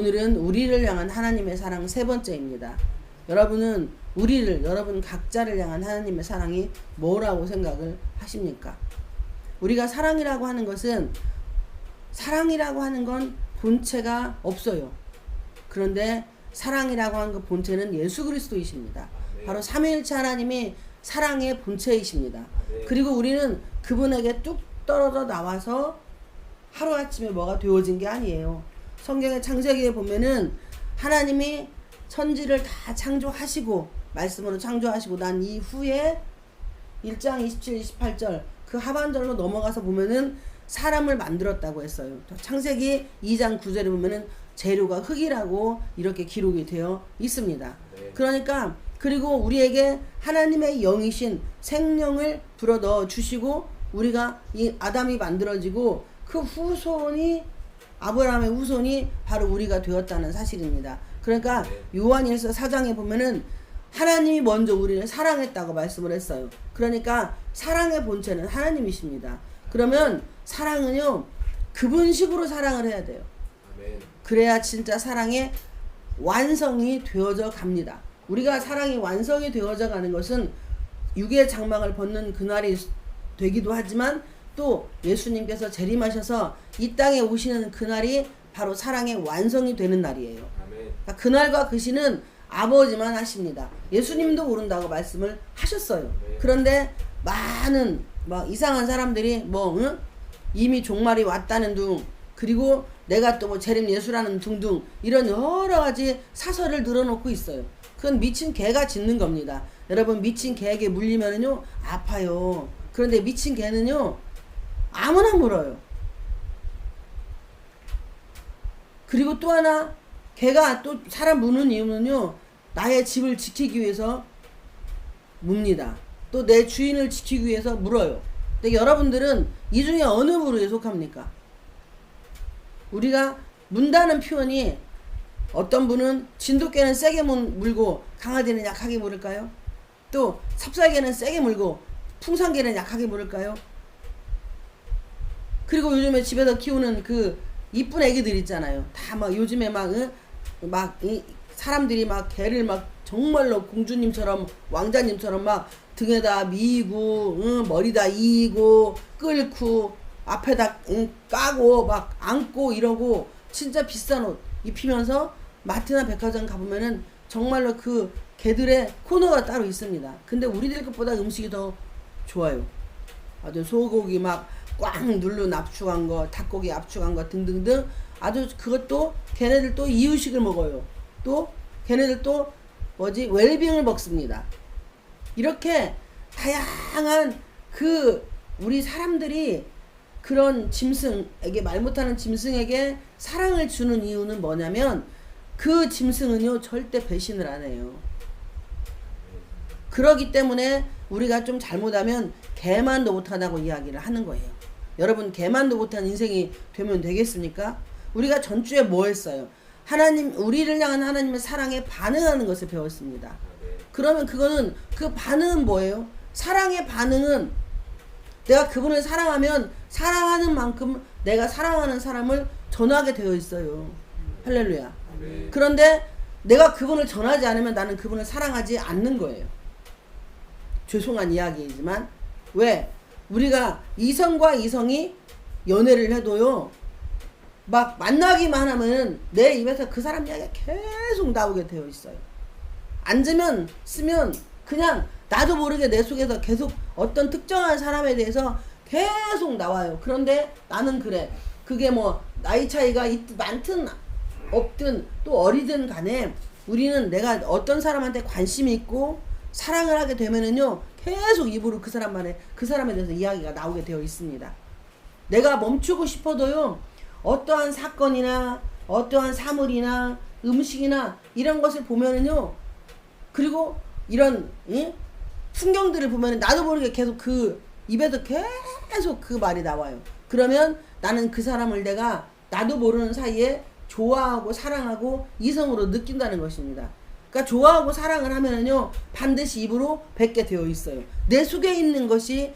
오늘은 우리를 향한 하나님의 사랑 세 번째입니다. 여러분은 여러분 각자를 향한 하나님의 사랑이 뭐라고 생각을 하십니까? 우리가 사랑이라고 하는 건 본체가 없어요. 그런데 사랑이라고 하는 그 본체는 예수 그리스도이십니다. 바로 삼위일체 하나님이 사랑의 본체이십니다. 그리고 우리는 그분에게 뚝 떨어져 나와서 하루아침에 뭐가 되어진 게 아니에요. 성경의 창세기에 보면은 하나님이 천지를 다 창조하시고 말씀으로 창조하시고 난 이후에 1장 27, 28절 그 하반절로 넘어가서 보면은 사람을 만들었다고 했어요. 창세기 2장 9절에 보면은 재료가 흙이라고 이렇게 기록이 되어 있습니다. 그러니까 그리고 우리에게 하나님의 영이신 생명을 불어넣어 주시고 우리가 이 아담이 만들어지고 그 후손이 아브라함의 후손이 바로 우리가 되었다는 사실입니다. 그러니까 요한일서 4장에 보면은 하나님이 먼저 우리를 사랑했다고 말씀을 했어요. 그러니까 사랑의 본체는 하나님이십니다. 그러면 사랑은요 그분식으로 사랑을 해야 돼요. 그래야 진짜 사랑의 완성이 되어져 갑니다. 우리가 사랑이 완성이 되어져 가는 것은 육의 장막을 벗는 그날이 되기도 하지만 또 예수님께서 재림하셔서 이 땅에 오시는 그날이 바로 사랑의 완성이 되는 날이에요. 그러니까 그날과 그 시는 아버지만 하십니다. 예수님도 모른다고 말씀을 하셨어요. 그런데 많은 이상한 사람들이 이미 종말이 왔다는 둥 그리고 내가 또 재림 예수라는 둥둥 이런 여러 가지 사설을 늘어놓고 있어요. 그건 미친 개가 짖는 겁니다. 여러분 미친 개에게 물리면은요 아파요. 그런데 미친 개는요 아무나 물어요. 그리고 또 하나 개가 또 사람 무는 이유는요 나의 집을 지키기 위해서 뭅니다. 또 내 주인을 지키기 위해서 물어요. 근데 여러분들은 이 중에 어느 부류에 속합니까? 우리가 문다는 표현이 어떤 분은 진돗개는 세게 물고 강아지는 약하게 물을까요? 또 삽살개는 세게 물고 풍산개는 약하게 물을까요? 그리고 요즘에 집에서 키우는 그 이쁜 애기들 있잖아요. 다 요즘에 사람들이 개를 정말로 공주님처럼 왕자님처럼 등에다 미고 머리다 이고 끌고 앞에다 까고 안고 이러고 진짜 비싼 옷 입히면서 마트나 백화점 가보면은 정말로 그 개들의 코너가 따로 있습니다. 근데 우리들 것보다 음식이 더 좋아요. 아주 소고기 꽉 눌러 압축한 거, 닭고기 압축한 거 등등등 아주 그것도 걔네들 또 이유식을 먹어요. 또 걔네들 또 웰빙을 먹습니다. 이렇게 다양한 우리 사람들이 그런 짐승에게 말 못하는 짐승에게 사랑을 주는 이유는 뭐냐면 그 짐승은요 절대 배신을 안 해요. 그러기 때문에 우리가 좀 잘못하면 개만도 못하다고 이야기를 하는 거예요. 여러분 개만도 못한 인생이 되면 되겠습니까? 우리가 전주에 뭐 했어요? 우리를 향한 하나님의 사랑에 반응하는 것을 배웠습니다. 그러면 그 반응은 뭐예요? 사랑의 반응은 내가 그분을 사랑하면 사랑하는 만큼 내가 사랑하는 사람을 전하게 되어 있어요. 할렐루야. 그런데 내가 그분을 전하지 않으면 나는 그분을 사랑하지 않는 거예요. 죄송한 이야기이지만 왜? 우리가 이성과 이성이 연애를 해도요 만나기만 하면 내 입에서 그 사람 이야기가 계속 나오게 되어 있어요. 앉으면 쓰면 그냥 나도 모르게 내 속에서 계속 어떤 특정한 사람에 대해서 계속 나와요. 그런데 나는 그래. 그게 나이 차이가 많든 없든 또 어리든 간에 우리는 내가 어떤 사람한테 관심이 있고 사랑을 하게 되면은요 계속 입으로 그 사람에 대해서 이야기가 나오게 되어 있습니다. 내가 멈추고 싶어도요 어떠한 사건이나 어떠한 사물이나 음식이나 이런 것을 보면은요 그리고 이런 풍경들을 보면 나도 모르게 계속 그 입에서 계속 그 말이 나와요. 그러면 나는 그 사람을 나도 모르는 사이에 좋아하고 사랑하고 이성으로 느낀다는 것입니다. 그러니까 좋아하고 사랑을 하면은요 반드시 입으로 뱉게 되어 있어요. 내 속에 있는 것이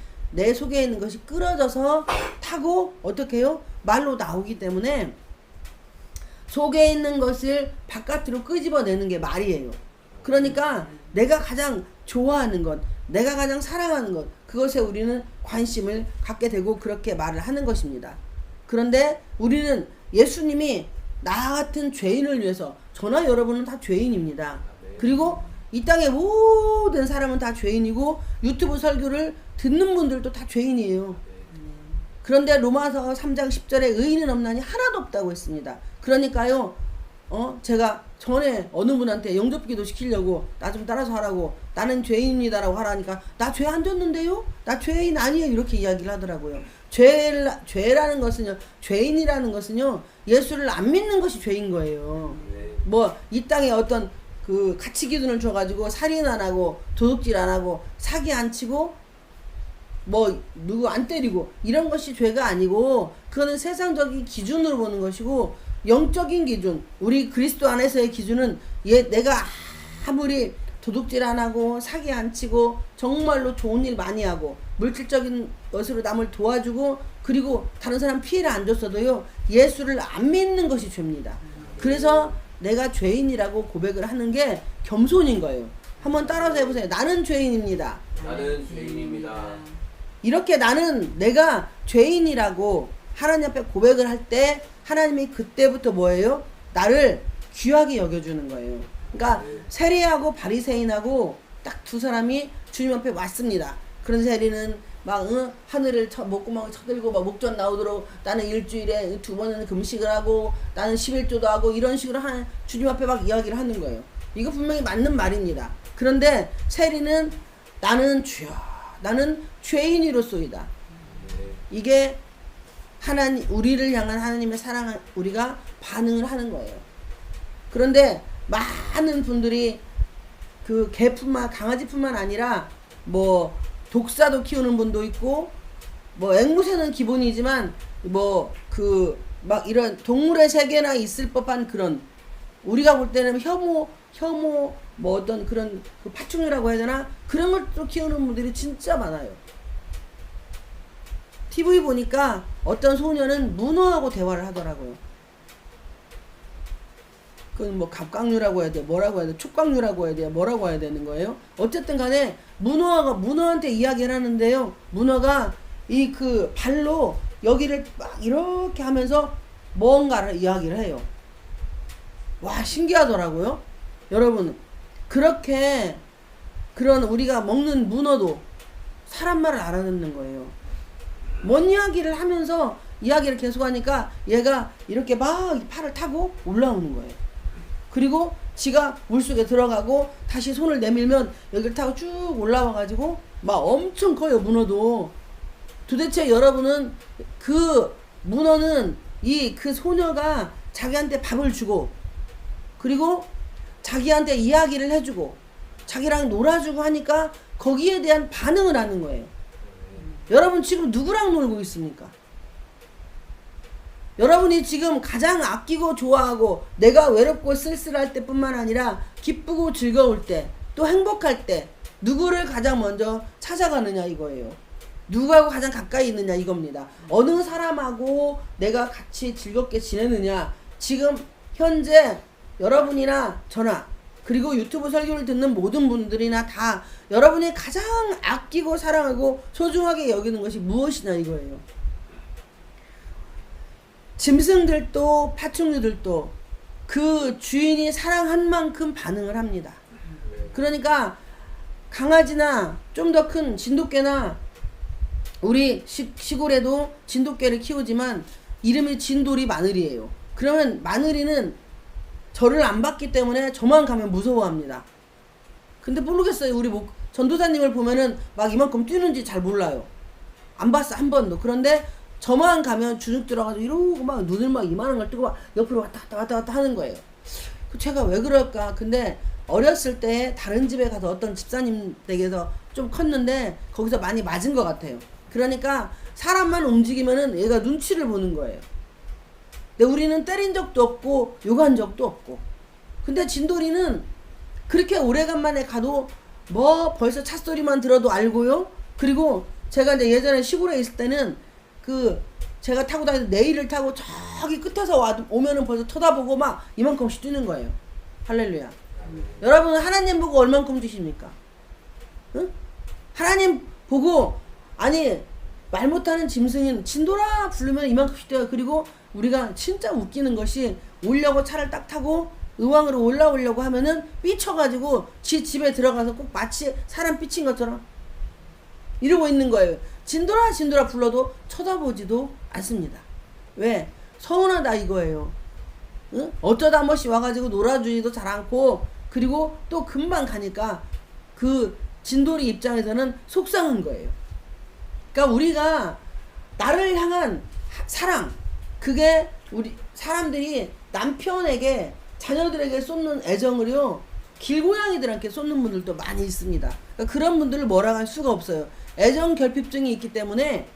끌어져서 타고 어떻게 해요? 말로 나오기 때문에 속에 있는 것을 바깥으로 끄집어내는 게 말이에요. 그러니까 내가 가장 좋아하는 것, 내가 가장 사랑하는 것, 그것에 우리는 관심을 갖게 되고 그렇게 말을 하는 것입니다. 그런데 우리는 예수님이 나 같은 죄인을 위해서, 저나 여러분은 다 죄인입니다. 그리고 이 땅의 모든 사람은 다 죄인이고 유튜브 설교를 듣는 분들도 다 죄인이에요. 그런데 로마서 3장 10절에 의인은 없나니 하나도 없다고 했습니다. 그러니까요, 제가 전에 어느 분한테 영접기도 시키려고 나 좀 따라서 하라고, 나는 죄인입니다라고 하라니까 나 죄 안 졌는데요? 나 죄인 아니에요. 이렇게 이야기를 하더라고요. 죄라는 것은요, 죄인이라는 것은요, 예수를 안 믿는 것이 죄인 거예요. 뭐 이 땅에 어떤 그 가치 기준을 줘가지고 살인 안 하고 도둑질 안 하고 사기 안 치고 뭐 누구 안 때리고 이런 것이 죄가 아니고, 그거는 세상적인 기준으로 보는 것이고, 영적인 기준, 우리 그리스도 안에서의 기준은 내가 아무리 도둑질 안 하고 사기 안 치고 정말로 좋은 일 많이 하고 물질적인 것으로 남을 도와주고 그리고 다른 사람 피해를 안 줬어도요, 예수를 안 믿는 것이 죄입니다. 그래서 내가 죄인이라고 고백을 하는 게 겸손인 거예요. 한번 따라서 해보세요. 나는 죄인입니다. 나는 죄인입니다. 이렇게 나는 내가 죄인이라고 하나님 앞에 고백을 할 때 하나님이 그때부터 뭐예요? 나를 귀하게 여겨주는 거예요. 그러니까 세리하고 바리새인하고 딱 두 사람이 주님 앞에 왔습니다. 그런 세리는 막 하늘을 목구멍을 쳐들고 막 목전 나오도록 나는 일주일에 2번은 금식을 하고 나는 11조도 하고 이런 식으로 주님 앞에 막 이야기를 하는 거예요. 이거 분명히 맞는 말입니다. 그런데 세리는 나는 주여, 나는 죄인이로소이다. 이게 우리를 향한 하나님의 사랑을 우리가 반응을 하는 거예요. 그런데 많은 분들이 그 강아지뿐만 아니라 뭐 독사도 키우는 분도 있고, 뭐 앵무새는 기본이지만 막 이런 동물의 세계나 있을 법한 그런, 우리가 볼 때는 혐오 뭐 어떤 그런 그 파충류라고 해야 되나, 그런 것도 키우는 분들이 진짜 많아요. TV 보니까 어떤 소녀는 문어하고 대화를 하더라고요. 그건 뭐 갑각류라고 해야 돼, 뭐라고 해야 돼, 촉각류라고 해야 돼, 뭐라고 해야 되는 거예요. 어쨌든 간에 문어한테 이야기를 하는데요, 문어가 이 그 발로 여기를 막 이렇게 하면서 뭔가를 이야기를 해요. 와, 신기하더라고요. 여러분, 그렇게 그런 우리가 먹는 문어도 사람 말을 알아듣는 거예요. 뭔 이야기를 하면서 이야기를 계속하니까 얘가 이렇게 막 팔을 타고 올라오는 거예요. 그리고 지가 물속에 들어가고 다시 손을 내밀면 여기를 타고 쭉 올라와가지고 막 엄청 커요, 문어도. 도대체 여러분은 그 문어는 그 소녀가 자기한테 밥을 주고 그리고 자기한테 이야기를 해주고 자기랑 놀아주고 하니까 거기에 대한 반응을 하는 거예요. 여러분 지금 누구랑 놀고 있습니까? 여러분이 지금 가장 아끼고 좋아하고 내가 외롭고 쓸쓸할 때뿐만 아니라 기쁘고 즐거울 때, 또 행복할 때 누구를 가장 먼저 찾아가느냐 이거예요. 누구하고 가장 가까이 있느냐 이겁니다. 어느 사람하고 내가 같이 즐겁게 지내느냐. 지금 현재 여러분이나 저나 그리고 유튜브 설교를 듣는 모든 분들이나 다 여러분이 가장 아끼고 사랑하고 소중하게 여기는 것이 무엇이냐 이거예요. 짐승들도 파충류들도 그 주인이 사랑한 만큼 반응을 합니다. 그러니까 강아지나 좀 더 큰 진돗개나 우리 시골에도 진돗개를 키우지만 이름이 진돌이 마늘이에요. 그러면 마늘이는 저를 안 봤기 때문에 저만 가면 무서워합니다. 근데 모르겠어요. 우리 전도사님을 보면은 막 이만큼 뛰는지 잘 몰라요. 안 봤어, 한 번도. 그런데 저만 가면 주눅 들어가지고 이러고 막 눈을 막 이만한 걸 뜨고 막 옆으로 왔다 갔다 하는 거예요. 제가 왜 그럴까? 근데 어렸을 때 다른 집에 가서 어떤 집사님 댁에서 좀 컸는데 거기서 많이 맞은 것 같아요. 그러니까 사람만 움직이면은 얘가 눈치를 보는 거예요. 근데 우리는 때린 적도 없고 욕한 적도 없고. 근데 진돌이는 그렇게 오래간만에 가도 뭐 벌써 찻소리만 들어도 알고요. 그리고 제가 이제 예전에 시골에 있을 때는 그 제가 타고 다니는 내일을 타고 저기 끝에서 오면은 벌써 쳐다보고 막 이만큼씩 뛰는 거예요. 할렐루야. 여러분은 하나님 보고 얼만큼 뛰십니까? 응? 하나님 보고 아니 말 못하는 짐승인 진도라 부르면 이만큼씩 뛰어요. 그리고 우리가 진짜 웃기는 것이 오려고 차를 딱 타고 의왕으로 올라오려고 하면은 삐쳐가지고 집에 들어가서 꼭 마치 사람 삐친 것처럼 이러고 있는 거예요. 진도라 진도라 불러도 쳐다보지도 않습니다. 왜? 서운하다 이거예요. 응? 어쩌다 한 번씩 와가지고 놀아주지도 잘 않고 그리고 또 금방 가니까 그 진돌이 입장에서는 속상한 거예요. 그러니까 우리가 나를 향한 사랑 그게 우리 사람들이 남편에게 자녀들에게 쏟는 애정을요 길고양이들한테 쏟는 분들도 많이 있습니다. 그러니까 그런 분들을 뭐라고 할 수가 없어요. 애정 결핍증이 있기 때문에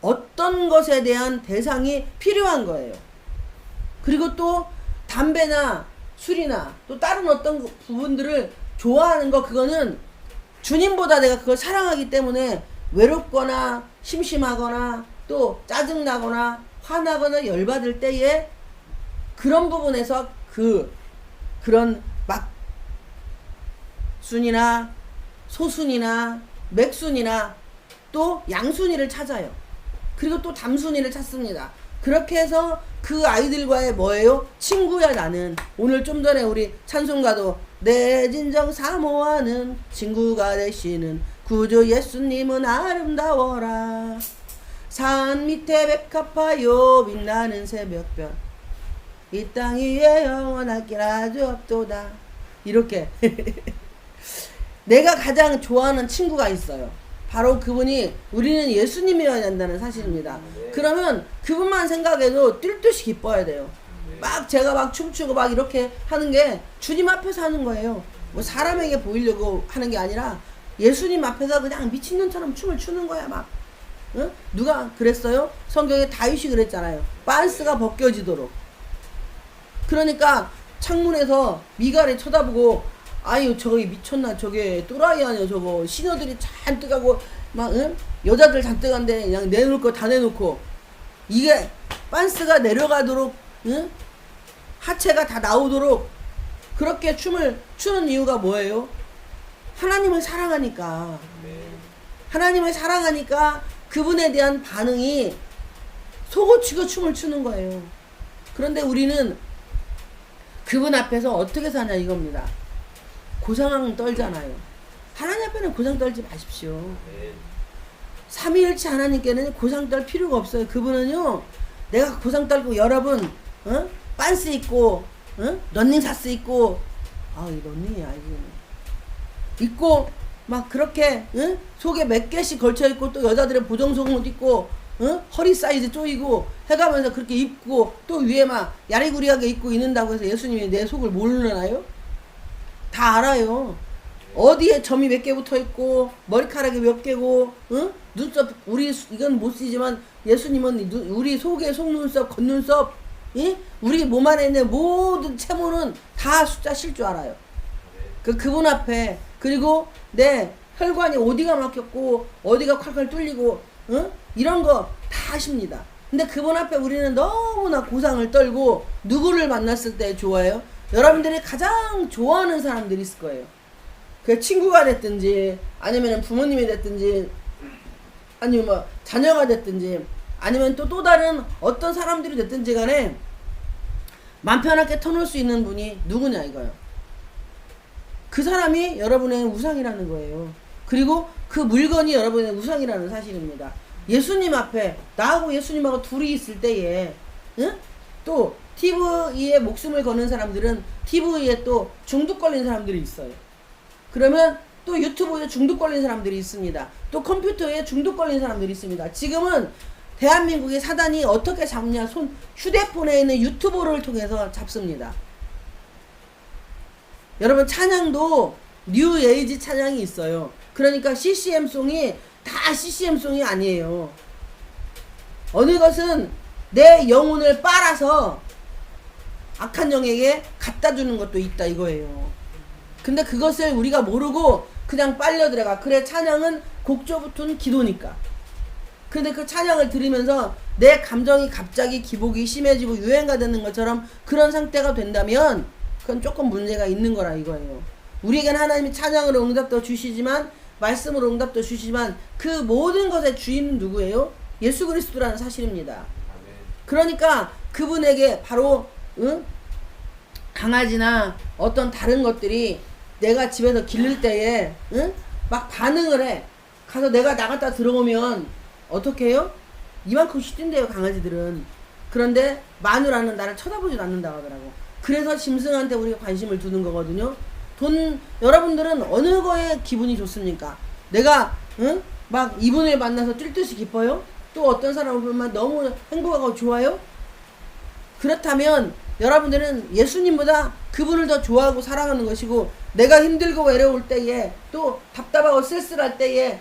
어떤 것에 대한 대상이 필요한 거예요. 그리고 또 담배나 술이나 또 다른 어떤 부분들을 좋아하는 거 그거는 주님보다 내가 그걸 사랑하기 때문에 외롭거나 심심하거나 또 짜증나거나 화나거나 열받을 때에 그런 부분에서 그런 막 순이나 소순이나 맥순이나 또 양순이를 찾아요. 그리고 또 담순이를 찾습니다. 그렇게 해서 그 아이들과의 뭐예요? 친구야 나는. 오늘 좀 전에 우리 찬송가도 내 진정 사모하는 친구가 되시는 구주 예수님은 아름다워라. 산 밑에 백합화요 빛나는 새벽별 이 땅 위에 영원할 길 아주 없도다. 이렇게 내가 가장 좋아하는 친구가 있어요. 바로 그분이 우리는 예수님이어야 된다는 사실입니다. 그러면 그분만 생각해도 뛸 듯이 기뻐야 돼요. 막 제가 막 춤추고 막 이렇게 하는 게 주님 앞에서 하는 거예요. 뭐 사람에게 보이려고 하는 게 아니라 예수님 앞에서 그냥 미친년처럼 춤을 추는 거야 막. 응? 누가 그랬어요? 성경에 다윗이 그랬잖아요. 빤스가 벗겨지도록. 그러니까 창문에서 미갈이 쳐다보고 아유 저기 미쳤나 저게 또라이 아니야 저거 시녀들이 잔뜩 하고 막 응? 여자들 잔뜩 한데 그냥 내놓을 거 다 내놓고 이게 빤스가 내려가도록 응? 하체가 다 나오도록 그렇게 춤을 추는 이유가 뭐예요? 하나님을 사랑하니까. 하나님을 사랑하니까 그분에 대한 반응이 속옷치고 춤을 추는 거예요. 그런데 우리는 그분 앞에서 어떻게 사냐 이겁니다. 고상 떨잖아요. 하나님 앞에는 고상 떨지 마십시오. 삼위일체 하나님께는 고상 떨 필요가 없어요. 그분은요 내가 고상 떨고 여러분 빤스 입고 런닝사스 입고 이 런닝이 아니지 입고 막 그렇게 속에 몇 개씩 걸쳐 있고 또 여자들의 보정속옷 입고 허리 사이즈 쪼이고 해가면서 그렇게 입고 또 위에 막 야리구리하게 입고 있는다고 해서 예수님이 내 속을 모르나요? 다 알아요. 어디에 점이 몇 개 붙어 있고 머리카락이 몇 개고 눈썹 우리 이건 못 쓰지만 예수님은 우리 속에 속눈썹 겉눈썹 우리 몸 안에 있는 모든 채모는 다 숫자 실 줄 알아요. 그분 앞에 그리고 내 혈관이 어디가 막혔고 어디가 콸콸 뚫리고 이런 거 다 아십니다. 근데 그분 앞에 우리는 너무나 고상을 떨고 누구를 만났을 때 좋아요? 여러분들이 가장 좋아하는 사람들이 있을 거예요. 그 친구가 됐든지 아니면 부모님이 됐든지 아니면 뭐 자녀가 됐든지 아니면 또 다른 어떤 사람들이 됐든지 간에 맘 편하게 터놓을 수 있는 분이 누구냐 이거예요. 그 사람이 여러분의 우상이라는 거예요. 그리고 그 물건이 여러분의 우상이라는 사실입니다. 예수님 앞에 나하고 예수님하고 둘이 있을 때에 또 TV에 목숨을 거는 사람들은 TV에 또 중독 걸린 사람들이 있어요. 그러면 또 유튜브에 중독 걸린 사람들이 있습니다. 또 컴퓨터에 중독 걸린 사람들이 있습니다. 지금은 대한민국의 사단이 어떻게 잡냐? 휴대폰에 있는 유튜브를 통해서 잡습니다. 여러분 찬양도 뉴 에이지 찬양이 있어요. 그러니까 CCM송이 다 CCM송이 아니에요. 어느 것은 내 영혼을 빨아서 악한 영에게 갖다 주는 것도 있다 이거예요. 근데 그것을 우리가 모르고 그냥 빨려 들어가. 그래 찬양은 곡조 붙은 기도니까. 근데 그 찬양을 들으면서 내 감정이 갑자기 기복이 심해지고 유행가 되는 것처럼 그런 상태가 된다면 그건 조금 문제가 있는 거라 이거예요. 우리에겐 하나님이 찬양으로 응답도 주시지만 말씀으로 응답도 주시지만 그 모든 것의 주인은 누구예요? 예수 그리스도라는 사실입니다. 그러니까 그분에게 바로 강아지나 어떤 다른 것들이 내가 집에서 기를 때에 막 반응을 해. 가서 내가 나갔다 들어오면 어떻게 해요? 이만큼씩 뛴대요 강아지들은. 그런데 마누라는 나를 쳐다보지도 않는다고 하더라고. 그래서 짐승한테 우리가 관심을 두는 거거든요. 여러분들은 어느 거에 기분이 좋습니까? 내가 막 이분을 만나서 뛸 듯이 기뻐요? 또 어떤 사람을 보면 너무 행복하고 좋아요? 그렇다면 여러분들은 예수님보다 그분을 더 좋아하고 사랑하는 것이고, 내가 힘들고 외로울 때에 또 답답하고 쓸쓸할 때에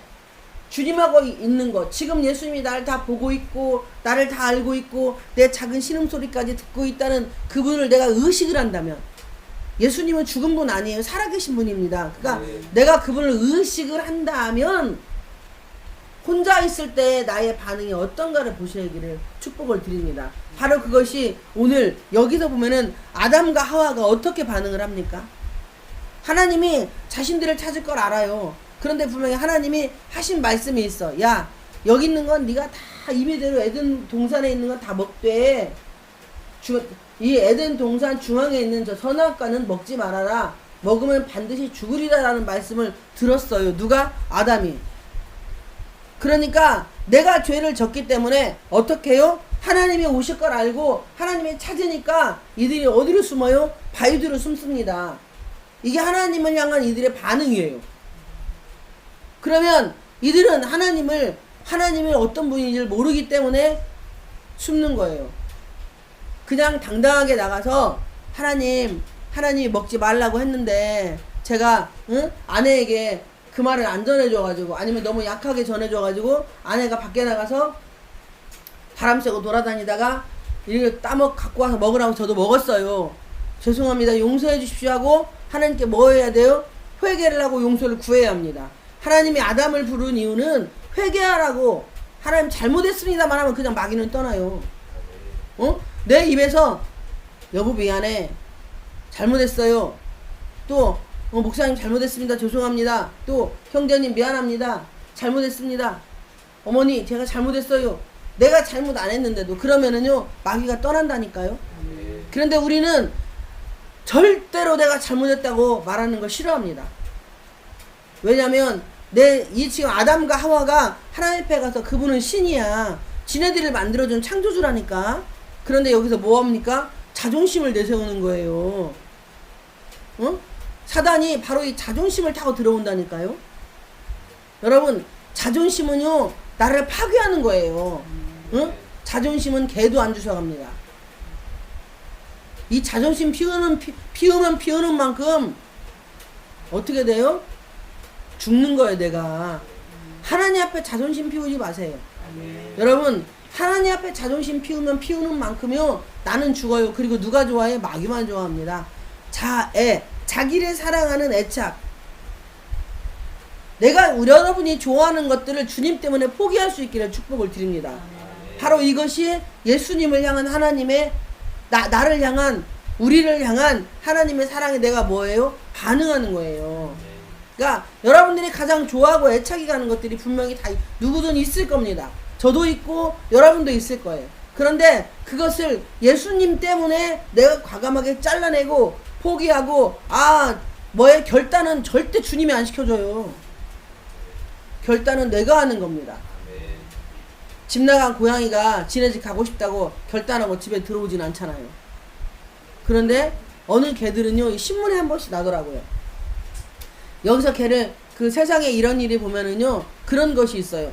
주님하고 있는 것, 지금 예수님이 나를 다 보고 있고 나를 다 알고 있고 내 작은 신음소리까지 듣고 있다는 그분을 내가 의식을 한다면, 예수님은 죽은 분 아니에요. 살아계신 분입니다. 그러니까 내가 그분을 의식을 한다면 혼자 있을 때 나의 반응이 어떤가를 보시기를 축복을 드립니다. 바로 그것이 오늘 여기서 보면은 아담과 하와가 어떻게 반응을 합니까? 하나님이 자신들을 찾을 걸 알아요. 그런데 분명히 하나님이 하신 말씀이 있어. 야, 여기 있는 건 네가 다 임의대로 에덴 동산에 있는 건 다 먹되 이 에덴 동산 중앙에 있는 저 선악과는 먹지 말아라. 먹으면 반드시 죽으리라라는 말씀을 들었어요. 누가? 아담이. 그러니까 내가 죄를 졌기 때문에 어떻게 해요? 하나님이 오실 걸 알고 하나님이 찾으니까 이들이 어디로 숨어요? 바위 뒤로 숨습니다. 이게 하나님을 향한 이들의 반응이에요. 그러면 이들은 하나님을 어떤 분인지를 모르기 때문에 숨는 거예요. 그냥 당당하게 나가서 하나님이 먹지 말라고 했는데 제가 아내에게 그 말을 안 전해줘가지고, 아니면 너무 약하게 전해줘가지고 아내가 밖에 나가서 바람 쐬고 돌아다니다가 이렇게 갖고 와서 먹으라고 저도 먹었어요. 죄송합니다. 용서해 주십시오 하고 하나님께 뭐 해야 돼요? 회개를 하고 용서를 구해야 합니다. 하나님이 아담을 부른 이유는 회개하라고. 하나님 잘못했습니다만 하면 그냥 마귀는 떠나요. 내 입에서 여보 미안해, 잘못했어요, 또 목사님 잘못했습니다, 죄송합니다, 또 형제님 미안합니다, 잘못했습니다, 어머니 제가 잘못했어요, 내가 잘못 안 했는데도, 그러면은요 마귀가 떠난다니까요. 그런데 우리는 절대로 내가 잘못했다고 말하는 걸 싫어합니다. 왜냐면 이 지금 아담과 하와가 하나님 앞에 가서 그분은 신이야, 지네들을 만들어준 창조주라니까. 그런데 여기서 뭐합니까? 자존심을 내세우는 거예요. 사단이 바로 이 자존심을 타고 들어온다니까요. 여러분, 자존심은요 나를 파괴하는 거예요. 자존심은 개도 안 주워갑니다. 이 자존심 피우는 만큼 어떻게 돼요? 죽는 거예요. 내가 하나님 앞에 자존심 피우지 마세요. 여러분, 하나님 앞에 자존심 피우는 만큼요 나는 죽어요. 그리고 누가 좋아해? 마귀만 좋아합니다. 자기를 사랑하는 애착. 여러분이 좋아하는 것들을 주님 때문에 포기할 수 있기를 축복을 드립니다. 바로 이것이 예수님을 향한 하나님의 나를 향한, 우리를 향한 하나님의 사랑에 내가 뭐예요? 반응하는 거예요. 그러니까 여러분들이 가장 좋아하고 애착이 가는 것들이 분명히 다 누구든 있을 겁니다. 저도 있고 여러분도 있을 거예요. 그런데 그것을 예수님 때문에 내가 과감하게 잘라내고 포기하고, 뭐의 결단은 절대 주님이 안 시켜줘요. 결단은 내가 하는 겁니다. 집 나간 고양이가 지네 집 가고 싶다고 결단하고 집에 들어오진 않잖아요. 그런데 어느 개들은요 신문에 한 번씩 나더라고요. 여기서 개를, 그 세상에 이런 일이 보면은요 그런 것이 있어요.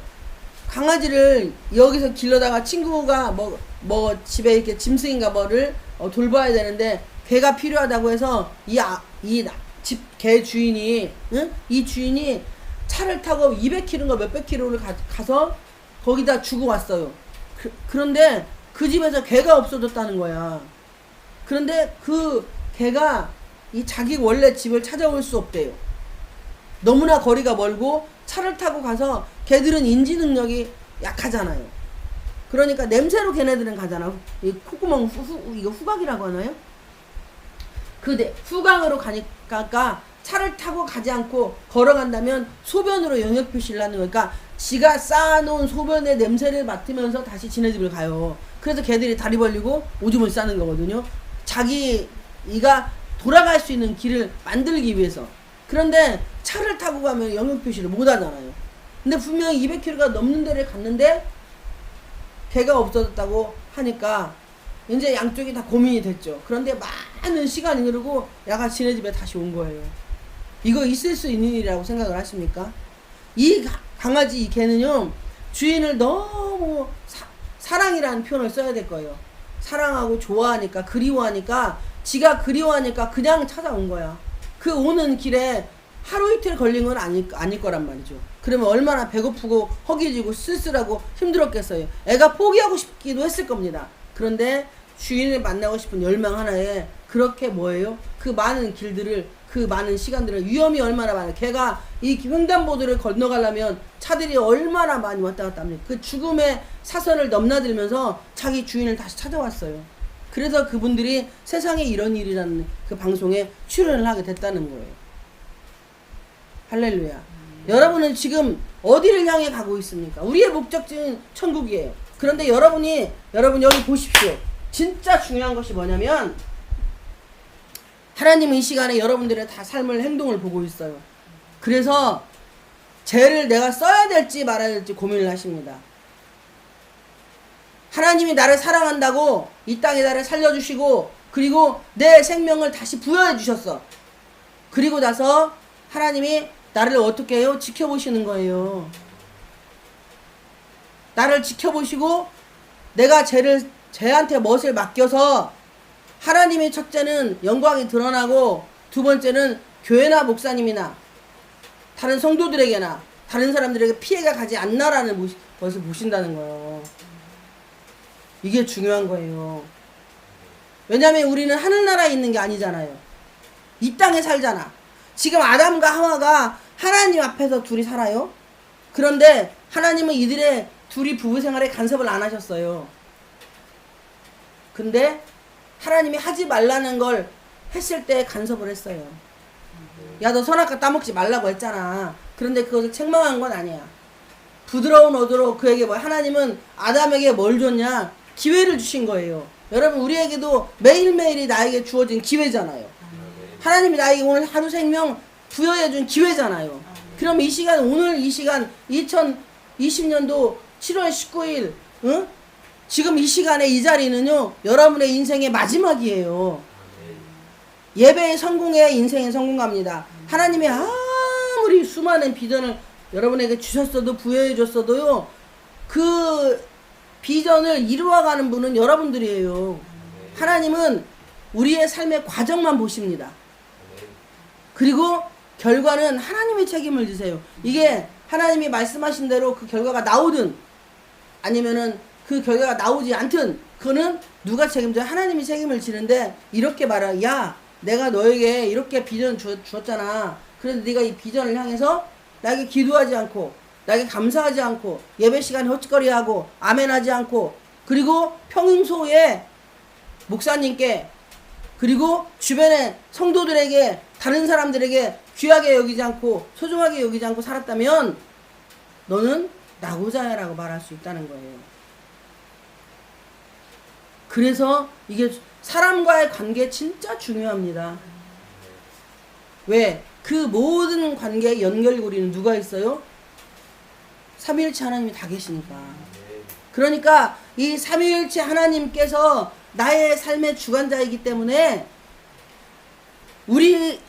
강아지를 여기서 길러다가 친구가 집에 이렇게 짐승인가 뭐를 돌봐야 되는데 개가 필요하다고 해서 이 집 개 주인이 이 주인이 차를 타고 200km인가 몇백 킬로를 가서 거기다 주고 왔어요. 그런데 그 집에서 개가 없어졌다는 거야. 그런데 그 개가 이 자기 원래 집을 찾아올 수 없대요. 너무나 거리가 멀고 차를 타고 가서, 개들은 인지 능력이 약하잖아요. 그러니까 냄새로 걔네들은 가잖아. 이 콧구멍 이거 후각이라고 하나요? 후각으로 가니까 차를 타고 가지 않고 걸어간다면 소변으로 영역 표시를 하는 거니까 지가 쌓아놓은 소변의 냄새를 맡으면서 다시 지네 집을 가요. 그래서 걔들이 다리 벌리고 오줌을 싸는 거거든요. 자기가 돌아갈 수 있는 길을 만들기 위해서. 그런데 차를 타고 가면 영역 표시를 못 하잖아요. 근데 분명히 200km가 넘는 데를 갔는데 개가 없어졌다고 하니까 이제 양쪽이 다 고민이 됐죠. 그런데 많은 시간이 흐르고 야가 지네 집에 다시 온 거예요. 이거 있을 수 있는 일이라고 생각을 하십니까? 이 강아지 이 개는요, 주인을 너무 사랑이라는 표현을 써야 될 거예요. 사랑하고 좋아하니까, 그리워하니까, 지가 그리워하니까 그냥 찾아온 거야. 그 오는 길에 하루 이틀 걸린 건 아닐 거란 말이죠. 그러면 얼마나 배고프고 허기지고 쓸쓸하고 힘들었겠어요. 애가 포기하고 싶기도 했을 겁니다. 그런데 주인을 만나고 싶은 열망 하나에 그렇게 뭐예요? 그 많은 길들을, 그 많은 시간들을, 위험이 얼마나 많아요. 걔가 이 횡단보도를 건너가려면 차들이 얼마나 많이 왔다 갔다 합니까? 그 죽음의 사선을 넘나들면서 자기 주인을 다시 찾아왔어요. 그래서 그분들이 세상에 이런 일이라는 그 방송에 출연을 하게 됐다는 거예요. 할렐루야. 여러분은 지금 어디를 향해 가고 있습니까? 우리의 목적지는 천국이에요. 그런데 여러분 여기 보십시오. 진짜 중요한 것이 뭐냐면 하나님은 이 시간에 여러분들의 다 삶을, 행동을 보고 있어요. 그래서 죄를 내가 써야 될지 말아야 될지 고민을 하십니다. 하나님이 나를 사랑한다고 이 땅에 나를 살려주시고 그리고 내 생명을 다시 부여해 주셨어. 그리고 나서 하나님이 나를 어떻게 해요? 지켜보시는 거예요. 나를 지켜보시고 내가 쟤한테 멋을 맡겨서 하나님의 첫째는 영광이 드러나고 두 번째는 교회나 목사님이나 다른 성도들에게나 다른 사람들에게 피해가 가지 않나라는 것을 보신다는 거예요. 이게 중요한 거예요. 왜냐하면 우리는 하늘나라에 있는 게 아니잖아요. 이 땅에 살잖아. 지금 아담과 하와가 하나님 앞에서 둘이 살아요. 그런데 하나님은 이들의 둘이 부부 생활에 간섭을 안 하셨어요. 근데 하나님이 하지 말라는 걸 했을 때 간섭을 했어요. 야, 너 선악과 따먹지 말라고 했잖아. 그런데 그것을 책망한 건 아니야. 부드러운 어조로 그에게 하나님은 아담에게 뭘 줬냐? 기회를 주신 거예요. 여러분, 우리에게도 매일매일이 나에게 주어진 기회잖아요. 하나님이 나에게 오늘 하루 생명 부여해준 기회잖아요. 그럼 이 시간, 오늘 이 시간 2020년도 7월 19일 응? 지금 이 시간에 이 자리는요, 여러분의 인생의 마지막이에요. 예배의 성공에 인생의 성공갑니다. 하나님이 아무리 수많은 비전을 여러분에게 주셨어도 부여해 줬어도요, 그 비전을 이루어가는 분은 여러분들이에요. 하나님은 우리의 삶의 과정만 보십니다. 그리고 결과는 하나님의 책임을 지세요. 이게 하나님이 말씀하신 대로 그 결과가 나오든 아니면은 그 결과가 나오지 않든 그거는 누가 책임져요? 하나님이 책임을 지는데 이렇게 말해. 야, 내가 너에게 이렇게 비전 주었잖아. 그런데 네가 이 비전을 향해서 나에게 기도하지 않고 나에게 감사하지 않고 예배 시간에 헛짓거리하고 아멘하지 않고 그리고 평소에 목사님께 그리고 주변의 성도들에게 다른 사람들에게 귀하게 여기지 않고 소중하게 여기지 않고 살았다면 너는 나고자야라고 말할 수 있다는 거예요. 그래서 이게 사람과의 관계 진짜 중요합니다. 왜? 그 모든 관계의 연결고리는 누가 있어요? 삼위일체 하나님이 다 계시니까. 그러니까 이 삼위일체 하나님께서 나의 삶의 주관자이기 때문에 우리를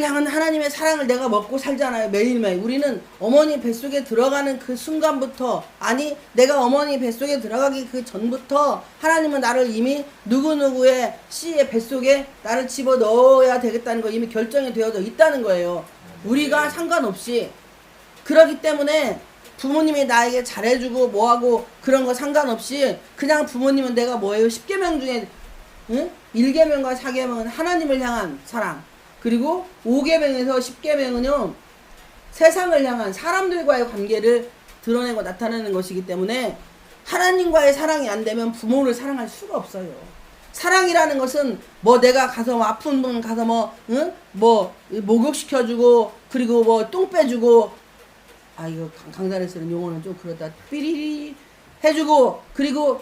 향한 하나님의 사랑을 내가 먹고 살잖아요. 매일매일. 우리는 어머니 뱃속에 들어가는 그 순간부터, 아니 내가 어머니 뱃속에 들어가기 그 전부터 하나님은 나를 이미 누구누구의 씨의 뱃속에 나를 집어넣어야 되겠다는 거 이미 결정이 되어져 있다는 거예요. 우리가 상관없이. 그렇기 때문에 부모님이 나에게 잘해주고 뭐하고 그런 거 상관없이 그냥 부모님은 내가 뭐예요? 10계명 중에 응? 1계명과 4계명은 하나님을 향한 사랑, 그리고 5계명에서 10계명은요 세상을 향한 사람들과의 관계를 드러내고 나타내는 것이기 때문에 하나님과의 사랑이 안 되면 부모를 사랑할 수가 없어요. 사랑이라는 것은 뭐 내가 가서 뭐 아픈 분 가서 뭐 목욕시켜주고 그리고 뭐 똥 빼주고 이거 강단에 쓰는 용어는 좀 그렇다 삐리리 해주고 그리고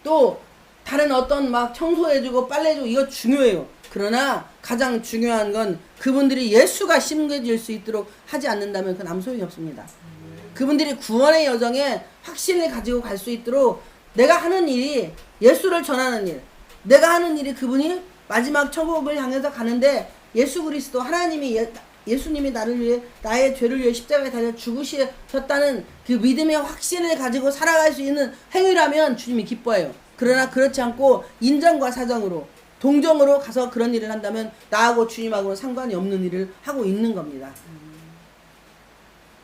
또 다른 어떤 막 청소해주고 빨래해주고 이거 중요해요. 그러나 가장 중요한 건 그분들이 예수가 심겨질 수 있도록 하지 않는다면 그건 아무 소용이 없습니다. 그분들이 구원의 여정에 확신을 가지고 갈 수 있도록 내가 하는 일이 예수를 전하는 일, 내가 하는 일이 그분이 마지막 천국을 향해서 가는데 예수 그리스도 하나님이 예수님이 나를 위해 나의 죄를 위해 십자가에 달려 죽으셨다는 그 믿음의 확신을 가지고 살아갈 수 있는 행위라면 주님이 기뻐해요. 그러나 그렇지 않고 인정과 사정으로 동정으로 가서 그런 일을 한다면 나하고 주님하고는 상관이 없는 일을 하고 있는 겁니다.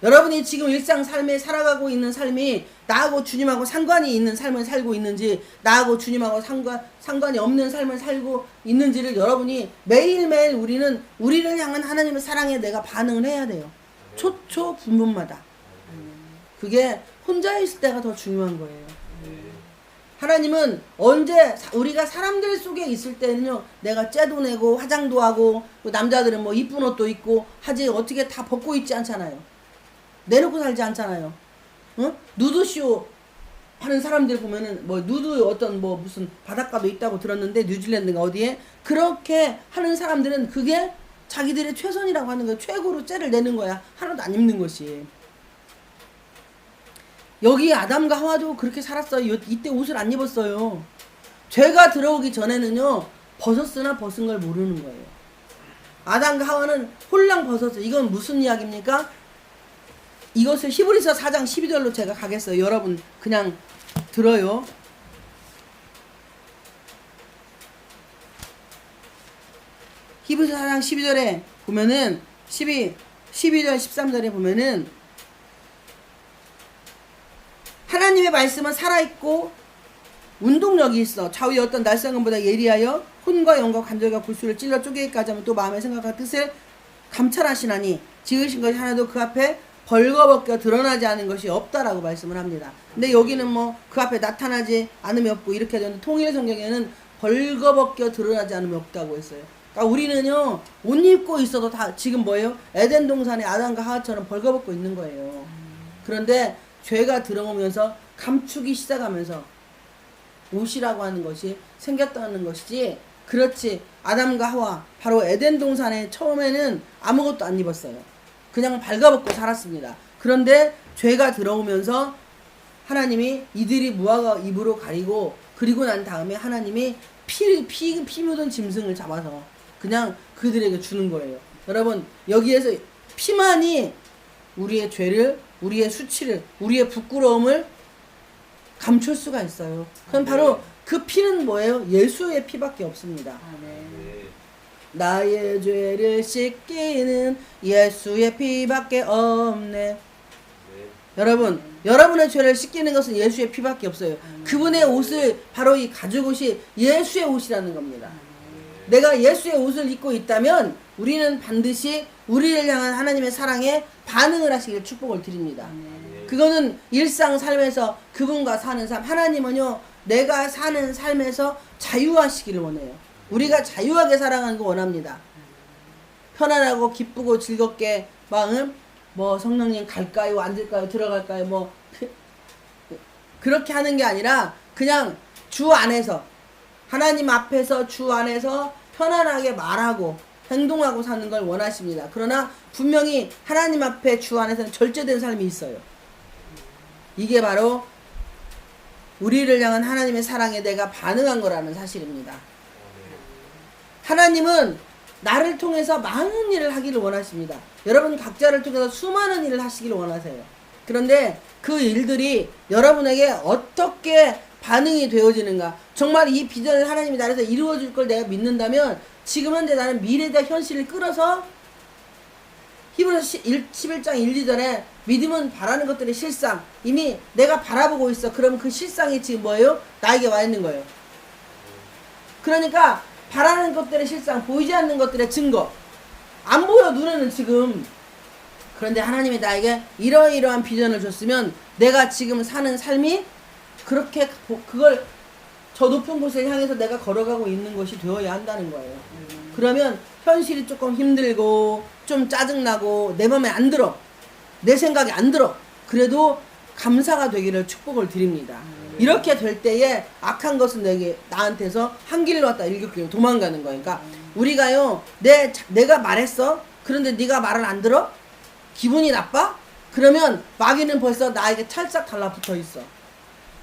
여러분이 지금 일상 삶에 살아가고 있는 삶이 나하고 주님하고 상관이 있는 삶을 살고 있는지 나하고 주님하고 상관이 없는 삶을 살고 있는지를 여러분이 매일매일 우리는 우리를 향한 하나님의 사랑에 내가 반응을 해야 돼요. 초초 분분마다. 그게 혼자 있을 때가 더 중요한 거예요. 하나님은 언제 우리가 사람들 속에 있을 때는요 내가 째도 내고 화장도 하고 남자들은 뭐 이쁜 옷도 입고 하지 어떻게 다 벗고 있지 않잖아요. 내놓고 살지 않잖아요. 누드쇼 하는 사람들 보면은 뭐 누드 어떤 뭐 무슨 바닷가도 있다고 들었는데 뉴질랜드가 어디에 그렇게 하는 사람들은 그게 자기들의 최선이라고 하는 거예요. 최고로 째를 내는 거야. 하나도 안 입는 것이. 여기 아담과 하와도 그렇게 살았어요. 이때 옷을 안 입었어요. 죄가 들어오기 전에는요 벗었으나 벗은 걸 모르는 거예요. 아담과 하와는 홀랑 벗었어요. 이건 무슨 이야기입니까? 이것을 히브리서 4장 12절로 제가 가겠어요. 여러분 그냥 들어요. 히브리서 4장 12절에 보면은 12절 13절에 보면은 하나님의 말씀은 살아있고 운동력이 있어 좌우의 어떤 날상금보다 예리하여 혼과 영과 관절과 골수를 찔러 쪼개기까지 하면 또 마음의 생각과 뜻을 감찰하시나니 지으신 것이 하나도 그 앞에 벌거벗겨 드러나지 않은 것이 없다라고 말씀을 합니다. 근데 여기는 뭐 그 앞에 나타나지 않음이 없고 이렇게 되는데 통일 성경에는 벌거벗겨 드러나지 않음이 없다고 했어요. 그러니까 우리는요 옷 입고 있어도 다 지금 뭐예요? 에덴 동산의 아담과 하와처럼 벌거벗고 있는 거예요. 그런데 죄가 들어오면서 감추기 시작하면서 옷이라고 하는 것이 생겼다는 것이지 그렇지 아담과 하와 바로 에덴 동산에 처음에는 아무것도 안 입었어요. 그냥 발가벗고 살았습니다. 그런데 죄가 들어오면서 하나님이 이들이 무화과 잎으로 가리고 그리고 난 다음에 하나님이 피 묻은 짐승을 잡아서 그냥 그들에게 주는 거예요. 여러분 여기에서 피만이 우리의 죄를 우리의 수치를 우리의 부끄러움을 감출 수가 있어요. 그럼 바로 그 피는 뭐예요? 예수의 피밖에 없습니다. 나의 죄를 씻기는 예수의 피밖에 없네. 여러분 여러분의 죄를 씻기는 것은 예수의 피밖에 없어요. 그분의 옷을 바로 이 가죽옷이 예수의 옷이라는 겁니다. 내가 예수의 옷을 입고 있다면 우리는 반드시 우리를 향한 하나님의 사랑에 반응을 하시길 축복을 드립니다. 그거는 일상 삶에서 그분과 사는 삶 하나님은요 내가 사는 삶에서 자유하시기를 원해요. 우리가 자유하게 살아가는 거 원합니다. 편안하고 기쁘고 즐겁게 마음 뭐 성령님 갈까요 앉을까요 들어갈까요 뭐 그렇게 하는 게 아니라 그냥 주 안에서 하나님 앞에서 주 안에서 편안하게 말하고 행동하고 사는 걸 원하십니다. 그러나 분명히 하나님 앞에 주 안에서는 절제된 삶이 있어요. 이게 바로 우리를 향한 하나님의 사랑에 내가 반응한 거라는 사실입니다. 하나님은 나를 통해서 많은 일을 하기를 원하십니다. 여러분 각자를 통해서 수많은 일을 하시기를 원하세요. 그런데 그 일들이 여러분에게 어떻게 반응이 되어지는가 정말 이 비전을 하나님이 나에서 이루어줄 걸 내가 믿는다면 지금 현재 나는 미래다 현실을 끌어서 히브리서 11장 1, 2절에 믿음은 바라는 것들의 실상 이미 내가 바라보고 있어. 그럼 그 실상이 지금 뭐예요? 나에게 와 있는 거예요. 그러니까 바라는 것들의 실상 보이지 않는 것들의 증거 안 보여 눈에는 지금 그런데 하나님이 나에게 이러이러한 비전을 줬으면 내가 지금 사는 삶이 그렇게 그걸 저 높은 곳을 향해서 내가 걸어가고 있는 것이 되어야 한다는 거예요. 그러면 현실이 조금 힘들고 좀 짜증나고 내 맘에 안 들어. 내 생각이 안 들어. 그래도 감사가 되기를 축복을 드립니다. 이렇게 될 때에 악한 것은 나한테서 한 길로 왔다 일곱 길로 도망가는 거예요. 그러니까 우리가요, 내가 말했어. 그런데 네가 말을 안 들어? 기분이 나빠? 그러면 마귀는 벌써 나에게 찰싹 달라붙어 있어.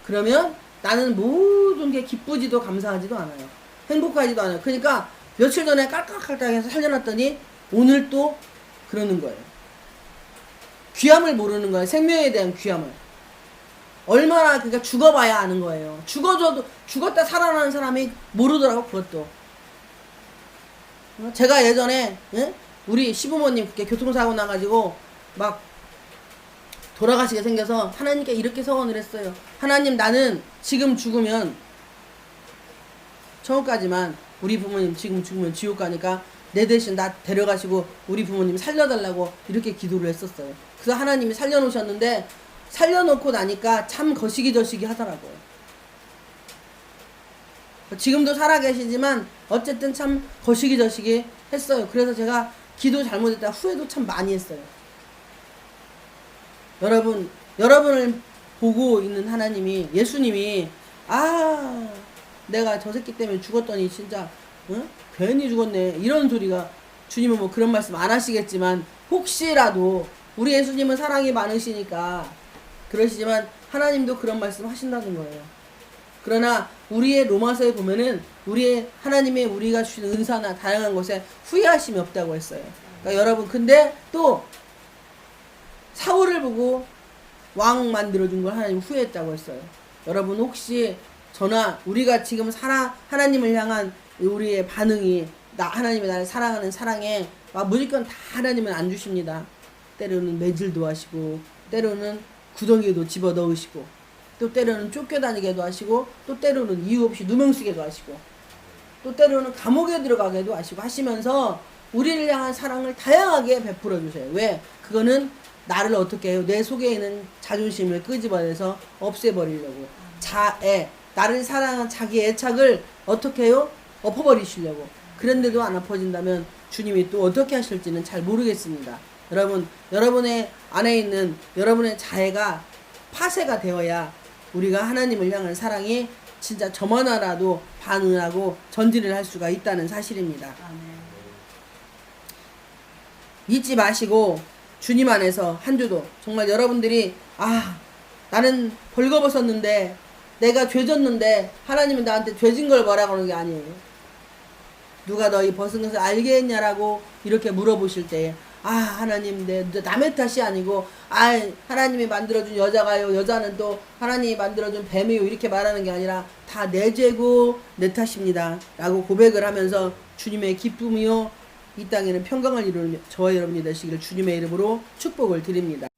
그러면 나는 모든 게 기쁘지도 감사하지도 않아요. 행복하지도 않아요. 그러니까 며칠 전에 깔깍깔깍해서 살려놨더니 오늘 또 그러는 거예요. 귀함을 모르는 거예요. 생명에 대한 귀함을. 얼마나 그러니까 죽어봐야 아는 거예요. 죽었다 살아나는 사람이 모르더라고 그것도. 제가 예전에 우리 시부모님 그렇게 교통사고 나가지고 막 돌아가시게 생겨서 하나님께 이렇게 서원을 했어요. 하나님, 나는 지금 죽으면 천국까지만, 우리 부모님 지금 죽으면 지옥 가니까 내 대신 나 데려가시고 우리 부모님 살려달라고 이렇게 기도를 했었어요. 그래서 하나님이 살려놓으셨는데 살려놓고 나니까 참 거시기저시기 하더라고요. 지금도 살아계시지만 어쨌든 참 거시기저시기 했어요. 그래서 제가 기도 잘못했다 후회도 참 많이 했어요. 여러분을 보고 있는 하나님이, 예수님이 내가 저 새끼 때문에 죽었더니 진짜 괜히 죽었네 이런 소리가, 주님은 뭐 그런 말씀 안 하시겠지만 혹시라도 우리 예수님은 사랑이 많으시니까 그러시지만 하나님도 그런 말씀 하신다는 거예요. 그러나 우리의 로마서에 보면은 하나님의 우리가 주신 은사나 다양한 것에 후회하심이 없다고 했어요. 그러니까 여러분, 근데 또 사울을 보고 왕 만들어준 걸 하나님 후회했다고 했어요. 여러분, 혹시 저나 우리가 지금 하나님을 향한 우리의 반응이 하나님이 나를 사랑하는 사랑에 무조건 다 하나님은 안 주십니다. 때로는 매질도 하시고, 때로는 구덩이에도 집어넣으시고, 또 때로는 쫓겨다니게도 하시고, 또 때로는 이유 없이 누명쓰게도 하시고, 또 때로는 감옥에 들어가게도 하시고 하시면서 우리를 향한 사랑을 다양하게 베풀어 주세요. 왜? 그거는 나를 어떻게 해요? 내 속에 있는 자존심을 끄집어내서 없애버리려고. 나를 사랑한 자기 애착을 어떻게 해요? 엎어버리시려고. 그런데도 안 엎어진다면 주님이 또 어떻게 하실지는 잘 모르겠습니다. 여러분, 여러분의 안에 있는 여러분의 자애가 파쇄가 되어야 우리가 하나님을 향한 사랑이 진짜 점 하나라도 반응하고 전진을 할 수가 있다는 사실입니다. 잊지 마시고 주님 안에서 한 주도 정말 여러분들이 나는 벌거벗었는데 내가 죄졌는데 하나님은 나한테 죄진 걸 뭐라고 하는 게 아니에요. 누가 너희 벗은 것을 알게 했냐라고 이렇게 물어보실 때 하나님, 남의 탓이 아니고 하나님이 만들어준 여자가요, 여자는 또 하나님이 만들어준 뱀이요, 이렇게 말하는 게 아니라 다 내 죄고 내 탓입니다 라고 고백을 하면서 주님의 기쁨이요 이 땅에는 평강을 이루는 저와 여러분이 되시기를 주님의 이름으로 축복을 드립니다.